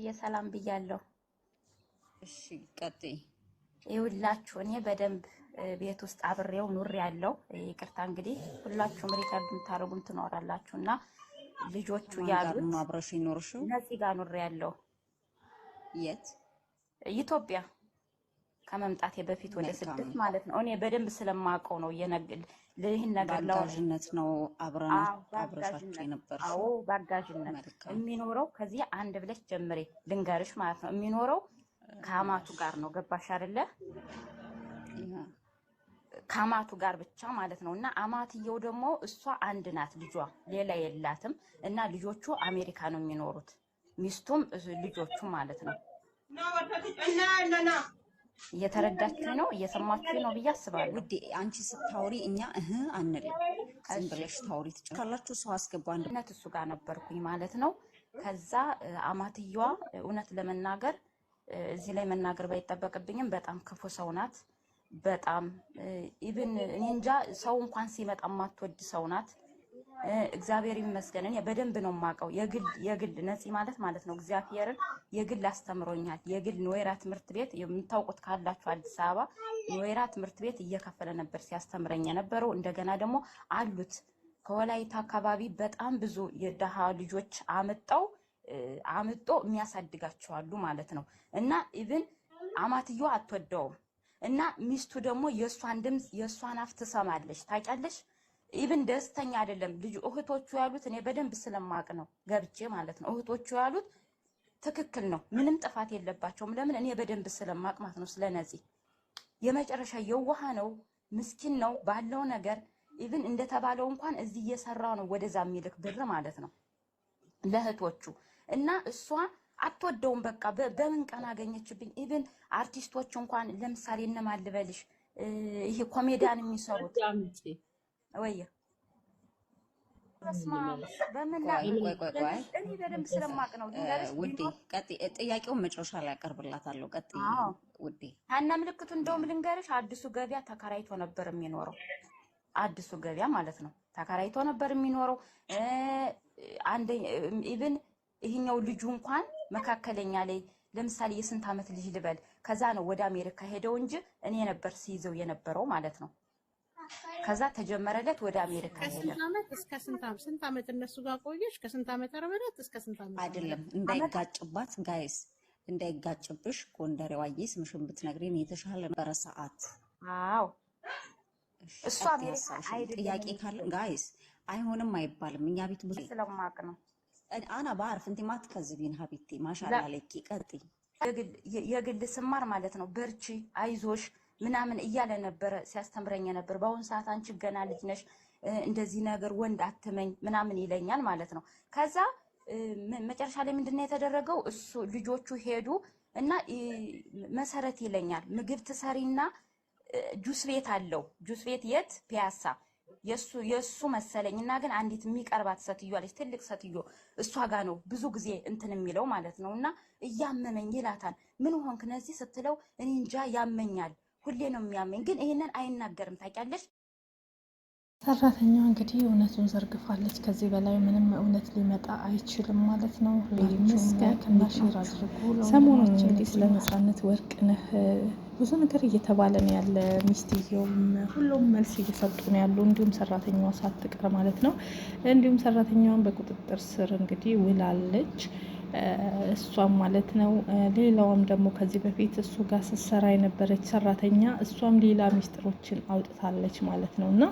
የሰላም ብያለሁ። እሺ ቀጥይ። ይኸውላችሁ እኔ በደንብ ቤት ውስጥ አብሬው ኑር ያለው ይቅርታ እንግዲህ ሁላችሁም ሪከርድ የምታደርጉም ትኖራላችሁና ልጆቹ ያሉት ነው አብረሽ ይኖርሽው እነዚህ ጋር ኑር ያለው የት ኢትዮጵያ ከመምጣቴ በፊት ወደ ስድስት ማለት ነው። እኔ በደንብ ስለማውቀው ነው ለይህን ነገር ባጋዥነት ነው አብረሻችሁ የነበርሽው? አዎ ባጋዥነት የሚኖረው ከዚህ አንድ ብለሽ ጀምሬ ልንገርሽ ማለት ነው። የሚኖረው ከአማቱ ጋር ነው። ገባሽ አይደለ? ከአማቱ ጋር ብቻ ማለት ነው። እና አማትየው ደግሞ እሷ አንድ ናት፣ ልጇ ሌላ የላትም። እና ልጆቹ አሜሪካ ነው የሚኖሩት፣ ሚስቱም ልጆቹ ማለት ነው። እየተረዳችሁ ነው፣ እየሰማችሁ ነው ብዬ አስባለሁ። ውዴ አንቺ ስታውሪ እኛ አንልም፣ ዝም ብለሽ ታውሪ ትችላላችሁ። ሰው አስገባ አንድነት እሱ ጋር ነበርኩኝ ማለት ነው። ከዛ አማትየዋ እውነት ለመናገር እዚህ ላይ መናገር ባይጠበቅብኝም በጣም ክፉ ሰው ናት። በጣም ኢቭን እኔ እንጃ ሰው እንኳን ሲመጣ ማትወድ ሰው ናት። እግዚአብሔር ይመስገን እኔ በደንብ ነው የማውቀው። የግል ነፂ ማለት ነው እግዚአብሔርን የግል አስተምሮኛል። የግል ኖይራ ትምህርት ቤት የምታውቁት ካላችሁ አዲስ አበባ ኖይራ ትምህርት ቤት እየከፈለ ነበር ሲያስተምረኝ የነበረው። እንደገና ደግሞ አሉት ከወላይታ አካባቢ በጣም ብዙ የደሃ ልጆች አምጦ የሚያሳድጋቸው አሉ ማለት ነው። እና ኢቭን አማትየው አትወደውም እና ሚስቱ ደግሞ የሷን ድምጽ የሷን አፍ ትሰማለች። ታውቂያለሽ? ኢቭን ደስተኛ አይደለም ልጅ እህቶቹ ያሉት እኔ በደንብ ስለማቅ ነው ገብቼ ማለት ነው። እህቶቹ ያሉት ትክክል ነው፣ ምንም ጥፋት የለባቸውም። ለምን እኔ በደንብ ስለማቅ ማለት ነው። ስለነፂ የመጨረሻ የዋህ ነው፣ ምስኪን ነው ባለው ነገር ኢቭን እንደተባለው እንኳን እዚህ እየሰራ ነው ወደዛ የሚልክ ብር ማለት ነው ለእህቶቹ። እና እሷ አትወደውም። በቃ በምን ቀን አገኘችብኝ። ኢቭን አርቲስቶች እንኳን ለምሳሌ እነማን ልበልሽ ይሄ ኮሜዲያን የሚሰሩት ወይ በስማ በምን ቆይ እኔ በደንብ ስለማቅ ነው። ውዴ ቀጥይ። ጥያቄውን መጨረሻ ላይ አቀርብላታለሁ። ቀጥይ ውዴ። ሀና ምልክቱ እንደውም ልንገርሽ አዲሱ ገበያ ተከራይቶ ነበር የሚኖረው። አዲሱ ገበያ ማለት ነው ተከራይቶ ነበር የሚኖረው። አንድ ኢቭን ይሄኛው ልጁ እንኳን መካከለኛ ላይ ለምሳሌ የስንት ዓመት ልጅ ልበል ከዛ ነው ወደ አሜሪካ ሄደው እንጂ እኔ ነበር ሲይዘው የነበረው ማለት ነው። ከዛ ተጀመረለት ወደ አሜሪካ ሄደ። ከስንት ዓመት እስከ ስንት ዓመት እነሱ ጋር ቆየሽ? ከስንት ዓመት አረበለት እስከ ስንት ዓመት? አይደለም እንዳይጋጭባት ጋይስ፣ እንዳይጋጭብሽ ጎንደሬዋዬ ስምሽን ብትነግሪን የተሻለ ነበረ ሰዓት። አዎ እሱ አሜሪካ አይደለም። ጥያቄ ካለ ጋይስ አይሆንም አይባልም። እኛ ቤት ብዙ ስለማቅ ነው። አና ባርፍ እንት ማትከዝቢን ሀቢቲ ማሻአላ ለኪ ቀጥይ። የግል ስማር ማለት ነው በርቺ አይዞሽ ምናምን እያለ ነበር ሲያስተምረኝ ነበር። በአሁን ሰዓት አንቺ ገና ልጅ ነሽ እንደዚህ ነገር ወንድ አትመኝ ምናምን ይለኛል ማለት ነው። ከዛ መጨረሻ ላይ ምንድነው የተደረገው? እሱ ልጆቹ ሄዱ እና መሰረት ይለኛል ምግብ ትሰሪና ጁስ ቤት አለው። ጁስ ቤት የት? ፒያሳ የሱ መሰለኝና ግን አንዲት የሚቀርባት ሴትዮ አለች፣ ትልቅ ሴትዮ እሷ ጋር ነው ብዙ ጊዜ እንትን የሚለው ማለት ነውና እያመመኝ ይላታል። ምን ሆንክ ነዚህ ስትለው እኔ እንጃ ያመኛል፣ ሁሌ ነው የሚያመኝ፣ ግን ይሄንን አይናገርም። ታውቂያለሽ? ሰራተኛዋ እንግዲህ እውነቱን ዘርግፋለች። ከዚህ በላይ ምንም እውነት ሊመጣ አይችልም ማለት ነው። ላይክና ሼር አድርጉ። ሰሞኑን እንግዲህ ስለ ነፃነት ወርቅነህ ብዙ ነገር እየተባለ ነው ያለ። ሚስትየውም ሁሉም መልስ እየሰጡ ነው ያሉ፣ እንዲሁም ሰራተኛዋ ሳትቀር ማለት ነው። እንዲሁም ሰራተኛዋን በቁጥጥር ስር እንግዲህ ውላለች እሷም ማለት ነው። ሌላውም ደግሞ ከዚህ በፊት እሱ ጋር ስትሰራ የነበረች ሰራተኛ እሷም ሌላ ሚስጥሮችን አውጥታለች ማለት ነው። እና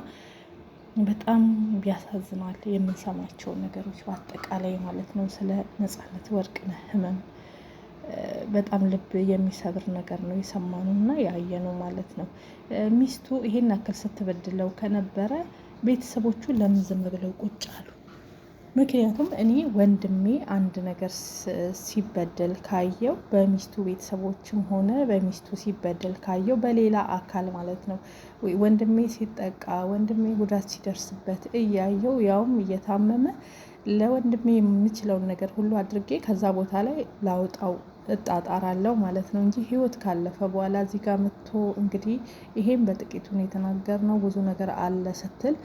በጣም ቢያሳዝናል የምንሰማቸው ነገሮች በአጠቃላይ ማለት ነው። ስለ ነፃነት ወርቅነህ ህመም በጣም ልብ የሚሰብር ነገር ነው የሰማነው እና ያየነው ማለት ነው። ሚስቱ ይሄን ያክል ስትበድለው ከነበረ ቤተሰቦቹ ለምን ዝም ብለው ቁጭ አሉ? ምክንያቱም እኔ ወንድሜ አንድ ነገር ሲበደል ካየው በሚስቱ ቤተሰቦችም ሆነ በሚስቱ ሲበደል ካየው በሌላ አካል ማለት ነው ወንድሜ ሲጠቃ ወንድሜ ጉዳት ሲደርስበት እያየው ያውም እየታመመ ለወንድሜ የምችለውን ነገር ሁሉ አድርጌ ከዛ ቦታ ላይ ላውጣው እጣጣራለሁ ማለት ነው እንጂ ህይወት ካለፈ በኋላ እዚህ ጋር መጥቶ እንግዲህ ይሄን በጥቂቱ ነው የተናገርነው። ብዙ ነገር አለ ስትል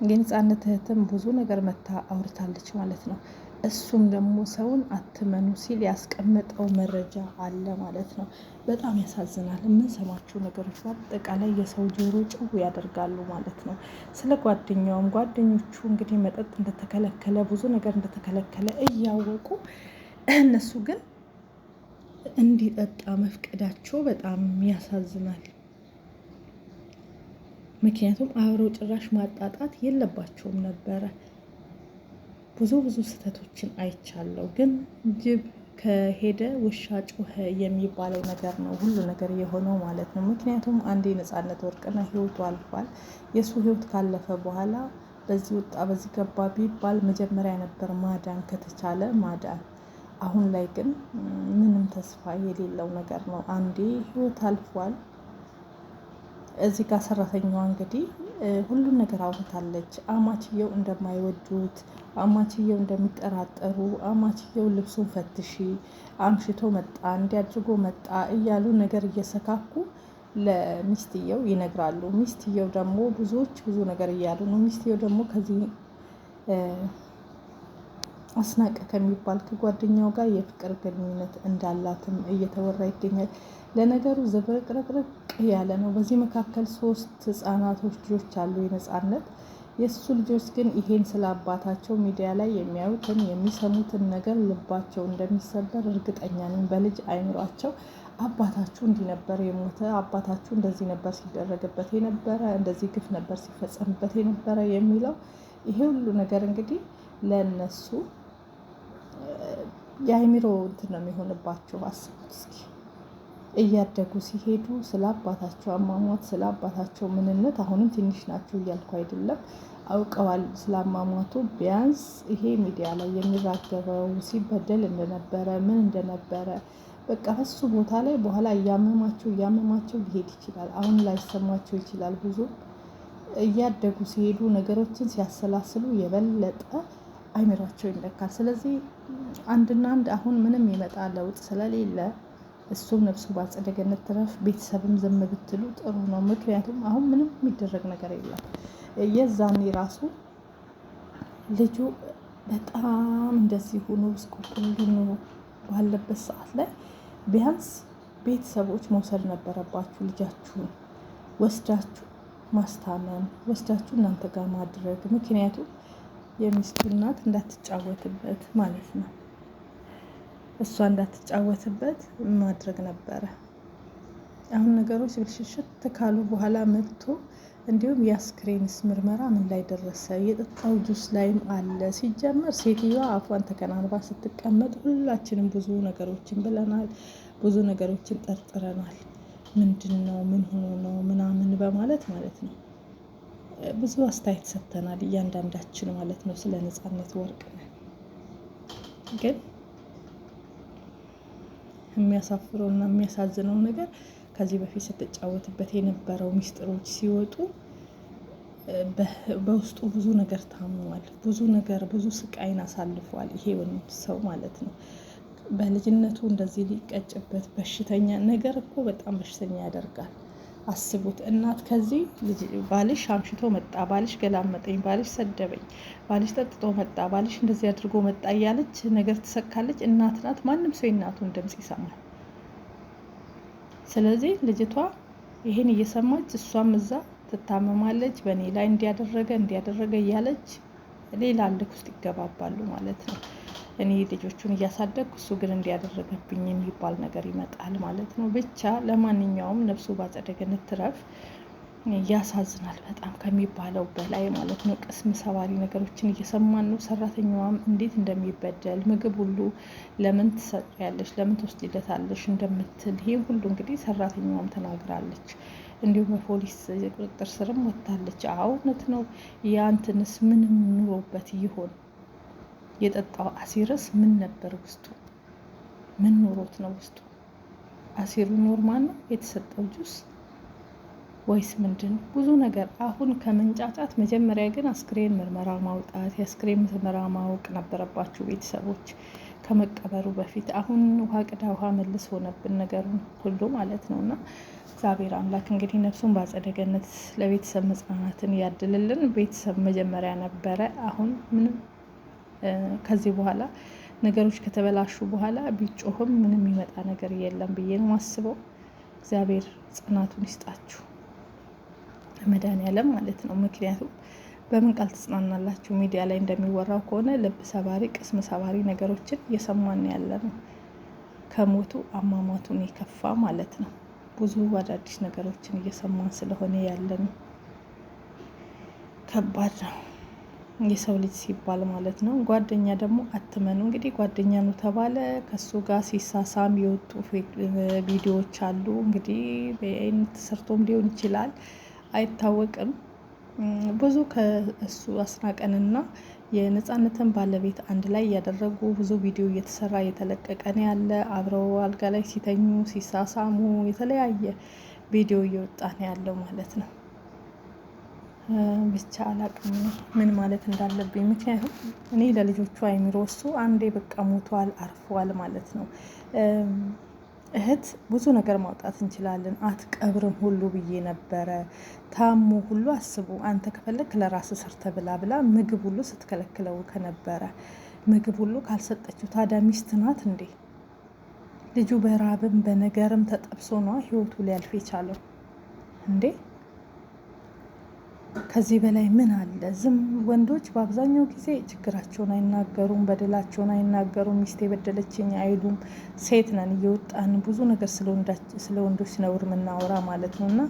የነፃነት እህትም ብዙ ነገር መታ አውርታለች ማለት ነው። እሱም ደግሞ ሰውን አትመኑ ሲል ያስቀመጠው መረጃ አለ ማለት ነው። በጣም ያሳዝናል። የምንሰማቸው ነገሮች በአጠቃላይ የሰው ጆሮ ጭው ያደርጋሉ ማለት ነው። ስለ ጓደኛውም ጓደኞቹ እንግዲህ መጠጥ እንደተከለከለ ብዙ ነገር እንደተከለከለ እያወቁ እነሱ ግን እንዲጠጣ መፍቀዳቸው በጣም ያሳዝናል። ምክንያቱም አብረው ጭራሽ ማጣጣት የለባቸውም ነበረ። ብዙ ስህተቶችን አይቻለሁ። ግን ጅብ ከሄደ ውሻ ጮኸ የሚባለው ነገር ነው ሁሉ ነገር የሆነው ማለት ነው። ምክንያቱም አንዴ ነፃነት ወርቅነህ ህይወቱ አልፏል። የእሱ ህይወት ካለፈ በኋላ በዚህ ወጣ በዚህ ገባ ቢባል መጀመሪያ ነበር ማዳን ከተቻለ ማዳን። አሁን ላይ ግን ምንም ተስፋ የሌለው ነገር ነው። አንዴ ህይወት አልፏል። እዚህ ጋር ሰራተኛዋ እንግዲህ ሁሉን ነገር አውርታለች። አማችየው እንደማይወዱት፣ አማችየው እንደሚጠራጠሩ፣ አማችየው ልብሱን ፈትሺ አምሽቶ መጣ እንዲያድርጎ መጣ እያሉ ነገር እየሰካኩ ለሚስትየው ይነግራሉ። ሚስትየው ደግሞ ብዙዎች ብዙ ነገር እያሉ ነው። ሚስትየው ደግሞ ከዚህ አስናቀ ከሚባል ከጓደኛው ጋር የፍቅር ግንኙነት እንዳላትም እየተወራ ይገኛል። ለነገሩ ዝብርቅርቅርቅ ያለ ነው። በዚህ መካከል 3 ህጻናቶች ልጆች አሉ የነፃነት። የእሱ ልጆች ግን ይሄን ስለ አባታቸው ሚዲያ ላይ የሚያዩትን የሚሰሙትን ነገር ልባቸው እንደሚሰበር እርግጠኛ ነኝ። በልጅ አይምሯቸው አባታችሁ እንዲህ ነበር የሞተ፣ አባታችሁ እንደዚህ ነበር ሲደረግበት የነበረ፣ እንደዚህ ግፍ ነበር ሲፈጸምበት የነበረ የሚለው ይሄ ሁሉ ነገር እንግዲህ ለነሱ የአይምሮ እንትን ነው የሚሆንባቸው። አስቡት እስኪ እያደጉ ሲሄዱ ስለ አባታቸው አሟሟት ስለ አባታቸው ምንነት አሁንም ትንሽ ናቸው እያልኩ አይደለም፣ አውቀዋል ስለ አሟሟቱ። ቢያንስ ይሄ ሚዲያ ላይ የሚራገበው ሲበደል እንደነበረ ምን እንደነበረ በቃ በሱ ቦታ ላይ በኋላ እያመማቸው ሊሄድ ይችላል። አሁን ላይሰማቸው ይችላል። ብዙ እያደጉ ሲሄዱ ነገሮችን ሲያሰላስሉ የበለጠ አይምሯቸው ይነካል። ስለዚህ አንድና አንድ አሁን ምንም የመጣ ለውጥ ስለሌለ እሱም ነፍሱ በአጸደ ገነት ትረፍ። ቤተሰብም ዝም ብትሉ ጥሩ ነው። ምክንያቱም አሁን ምንም የሚደረግ ነገር የለም። የዛኔ ራሱ ልጁ በጣም እንደዚህ ሆኖ ስቁልቁል ባለበት ሰዓት ላይ ቢያንስ ቤተሰቦች መውሰድ ነበረባችሁ። ልጃችሁን ወስዳችሁ ማስታመም፣ ወስዳችሁ እናንተ ጋር ማድረግ። ምክንያቱም የሚስቱ እናት እንዳትጫወትበት ማለት ነው። እሷ እንዳትጫወትበት ማድረግ ነበረ። አሁን ነገሮች ብልሽሽት ካሉ በኋላ መጥቶ እንዲሁም የአስክሬንስ ምርመራ ምን ላይ ደረሰ? የጠጣው ጁስ ላይም አለ። ሲጀመር ሴትዮዋ አፏን ተከናንባ ስትቀመጥ ሁላችንም ብዙ ነገሮችን ብለናል፣ ብዙ ነገሮችን ጠርጥረናል። ምንድን ነው ምን ሆኖ ነው ምናምን በማለት ማለት ነው ብዙ አስተያየት ሰጥተናል፣ እያንዳንዳችን ማለት ነው ስለ ነፃነት ወርቅነህ። ግን የሚያሳፍረውና የሚያሳዝነው ነገር ከዚህ በፊት ስትጫወትበት የነበረው ሚስጥሮች ሲወጡ በውስጡ ብዙ ነገር ታሟል፣ ብዙ ነገር ብዙ ስቃይን አሳልፏል። ይሄ ወንድ ሰው ማለት ነው በልጅነቱ እንደዚህ ሊቀጭበት በሽተኛ ነገር እኮ በጣም በሽተኛ ያደርጋል። አስቡት እናት ከዚህ ባልሽ አምሽቶ መጣ፣ ባልሽ ገላመጠኝ፣ ባልሽ ሰደበኝ፣ ባልሽ ጠጥቶ መጣ፣ ባልሽ እንደዚህ አድርጎ መጣ እያለች ነገር ትሰካለች። እናት ናት። ማንም ሰው የእናቱን ድምፅ ይሰማል። ስለዚህ ልጅቷ ይሄን እየሰማች እሷም እዛ ትታመማለች። በእኔ ላይ እንዲያደረገ እያለች ሌላ ልክ ውስጥ ይገባባሉ ማለት ነው። እኔ ልጆቹን እያሳደግኩ እሱ ግን እንዲያደረገብኝ የሚባል ነገር ይመጣል ማለት ነው። ብቻ ለማንኛውም ነፍሱ በአጸደ ገነት ትረፍ። ያሳዝናል በጣም ከሚባለው በላይ ማለት ነው። ቅስም ሰባሪ ነገሮችን እየሰማን ነው። ሰራተኛዋም እንዴት እንደሚበደል ምግብ ሁሉ ለምን ትሰሪያለሽ፣ ለምን ትወስጂለታለሽ እንደምትል ይህ ሁሉ እንግዲህ ሰራተኛዋም ተናግራለች። እንዲሁም በፖሊስ ቁጥጥር ስርም ወጥታለች። እውነት ነው። ያንትንስ ምንም ኑሮበት ይሆን? የጠጣው አሲርስ ምን ነበር ውስጡ? ምን ኑሮት ነው ውስጡ? አሲሩ ኖርማል ነው የተሰጠው ጁስ ወይስ ምንድን? ብዙ ነገር አሁን ከመንጫጫት መጀመሪያ ግን አስክሬን ምርመራ ማውጣት፣ የአስክሬን ምርመራ ማወቅ ነበረባችሁ ቤተሰቦች ከመቀበሩ በፊት። አሁን ውሃ ቅዳ ውሃ መልስ ሆነብን ነገሩን ሁሉ ማለት ነው። እና እግዚአብሔር አምላክ እንግዲህ ነፍሱን በአጸደ ገነት ለቤተሰብ መጽናናትን ያድልልን። ቤተሰብ መጀመሪያ ነበረ። አሁን ምንም ከዚህ በኋላ ነገሮች ከተበላሹ በኋላ ቢጮህም ምንም የሚመጣ ነገር የለም ብዬ ነው ማስበው። እግዚአብሔር ጽናቱን ይስጣችሁ መድኃኒዓለም ማለት ነው። ምክንያቱም በምን ቃል ትጽናናላችሁ? ሚዲያ ላይ እንደሚወራው ከሆነ ልብ ሰባሪ ቅስም ሰባሪ ነገሮችን እየሰማን ያለ ነው። ከሞቱ አሟሟቱን የከፋ ማለት ነው። ብዙ አዳዲስ ነገሮችን እየሰማን ስለሆነ ያለ ነው። ከባድ ነው የሰው ልጅ ሲባል ማለት ነው። ጓደኛ ደግሞ አትመኑ። እንግዲህ ጓደኛ ነው ተባለ፣ ከሱ ጋር ሲሳሳም የወጡ ቪዲዮዎች አሉ። እንግዲህ በአይነት ተሰርቶም ሊሆን ይችላል አይታወቅም። ብዙ ከእሱ አስናቀንና የነፃነትን ባለቤት አንድ ላይ ያደረጉ ብዙ ቪዲዮ እየተሰራ እየተለቀቀ ነው ያለ። አብረው አልጋ ላይ ሲተኙ ሲሳሳሙ የተለያየ ቪዲዮ እየወጣ ነው ያለው ማለት ነው። ብቻ አላቅም ምን ማለት እንዳለብኝ። ምክንያቱም እኔ ለልጆቹ አይምሮ እሱ አንዴ በቃ ሞቷል አርፏል ማለት ነው። እህት ብዙ ነገር ማውጣት እንችላለን። አትቀብርም ሁሉ ብዬ ነበረ። ታሞ ሁሉ አስቡ። አንተ ከፈለክ ለራስ ሰርተ ብላ ብላ ምግብ ሁሉ ስትከለክለው ከነበረ ምግብ ሁሉ ካልሰጠችው ታዲያ ሚስት ናት እንዴ? ልጁ በራብም በነገርም ተጠብሶ ነው ህይወቱ ሊያልፍ የቻለው እንዴ? ከዚህ በላይ ምን አለ? ዝም ወንዶች በአብዛኛው ጊዜ ችግራቸውን አይናገሩም፣ በደላቸውን አይናገሩም፣ ሚስት የበደለችኝ አይሉም። ሴት ነን እየወጣን ብዙ ነገር ስለ ወንዶች ነውር የምናወራ ማለት ነው። እና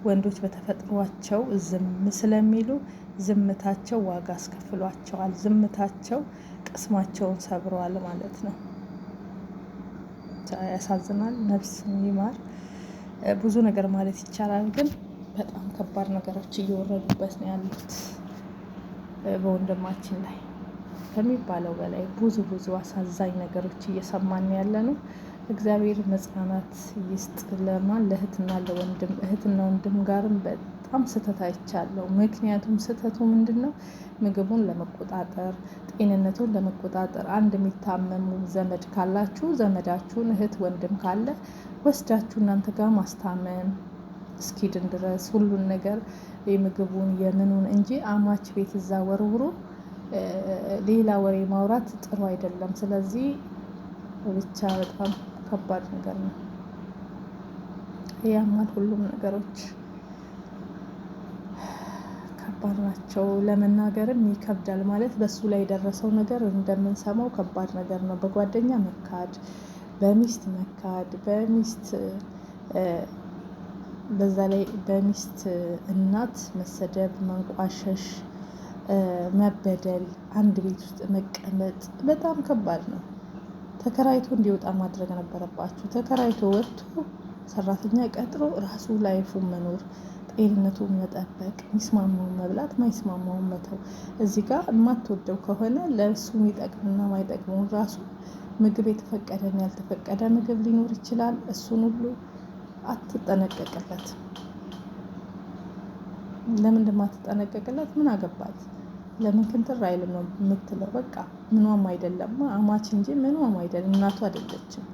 ወንዶች በተፈጥሯቸው ዝም ስለሚሉ ዝምታቸው ዋጋ አስከፍሏቸዋል። ዝምታቸው ቅስማቸውን ሰብረዋል ማለት ነው። ያሳዝናል። ነፍስ ይማር። ብዙ ነገር ማለት ይቻላል ግን በጣም ከባድ ነገሮች እየወረዱበት ነው ያሉት በወንድማችን ላይ ከሚባለው በላይ ብዙ አሳዛኝ ነገሮች እየሰማን ያለ ነው። እግዚአብሔር መጽናናት ይስጥ። ለማን ለእህትና ለወንድም እህትና ወንድም ጋርም በጣም ስህተት አይቻለሁ። ምክንያቱም ስህተቱ ምንድን ነው? ምግቡን ለመቆጣጠር ጤንነቱን ለመቆጣጠር አንድ የሚታመሙ ዘመድ ካላችሁ ዘመዳችሁን እህት ወንድም ካለ ወስዳችሁ እናንተ ጋር ማስታመም እስኪድን ድረስ ሁሉን ነገር የምግቡን የምኑን እንጂ አማች ቤት እዛ ወርውሮ ሌላ ወሬ ማውራት ጥሩ አይደለም። ስለዚህ ብቻ በጣም ከባድ ነገር ነው። ያማል። ሁሉም ነገሮች ከባድ ናቸው። ለመናገርም ይከብዳል። ማለት በሱ ላይ የደረሰው ነገር እንደምንሰማው ከባድ ነገር ነው። በጓደኛ መካድ፣ በሚስት መካድ፣ በዛ ላይ በሚስት እናት መሰደብ፣ መንቋሸሽ፣ መበደል፣ አንድ ቤት ውስጥ መቀመጥ በጣም ከባድ ነው። ተከራይቶ እንዲወጣ ማድረግ ነበረባችሁ። ተከራይቶ ወጥቶ ሰራተኛ ቀጥሮ ራሱ ላይፉን መኖር፣ ጤንነቱን መጠበቅ፣ ሚስማማውን መብላት፣ ማይስማማውን መተው። እዚህ ጋር የማትወደው ከሆነ ለእሱ የሚጠቅምና ማይጠቅመውን ራሱ ምግብ የተፈቀደና ያልተፈቀደ ምግብ ሊኖር ይችላል። እሱን ሁሉ አትጠነቀቅለት። ለምን እንደማትጠነቀቅለት ምን አገባት? ለምን ክንትር አይልም ነው የምትለው። በቃ ምኗም አይደለም አማች እንጂ ምኗም አይደለም፣ እናቱ አይደለችም።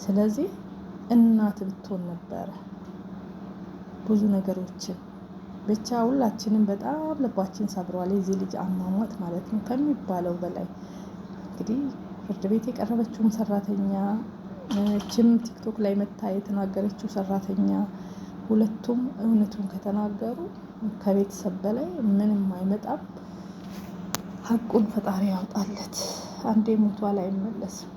ስለዚህ እናት ብትሆን ነበረ ብዙ ነገሮችን ብቻ ሁላችንም በጣም ልባችን ሰብረዋል። የዚህ ልጅ አሟሟት ማለት ነው ከሚባለው በላይ። እንግዲህ ፍርድ ቤት የቀረበችውም ሰራተኛ ችም ቲክቶክ ላይ መታ የተናገረችው ሰራተኛ ሁለቱም እውነቱን ከተናገሩ ከቤተሰብ በላይ ምንም አይመጣም። ሀቁን ፈጣሪ ያውጣለት። አንዴ ሞቷል አይመለስም።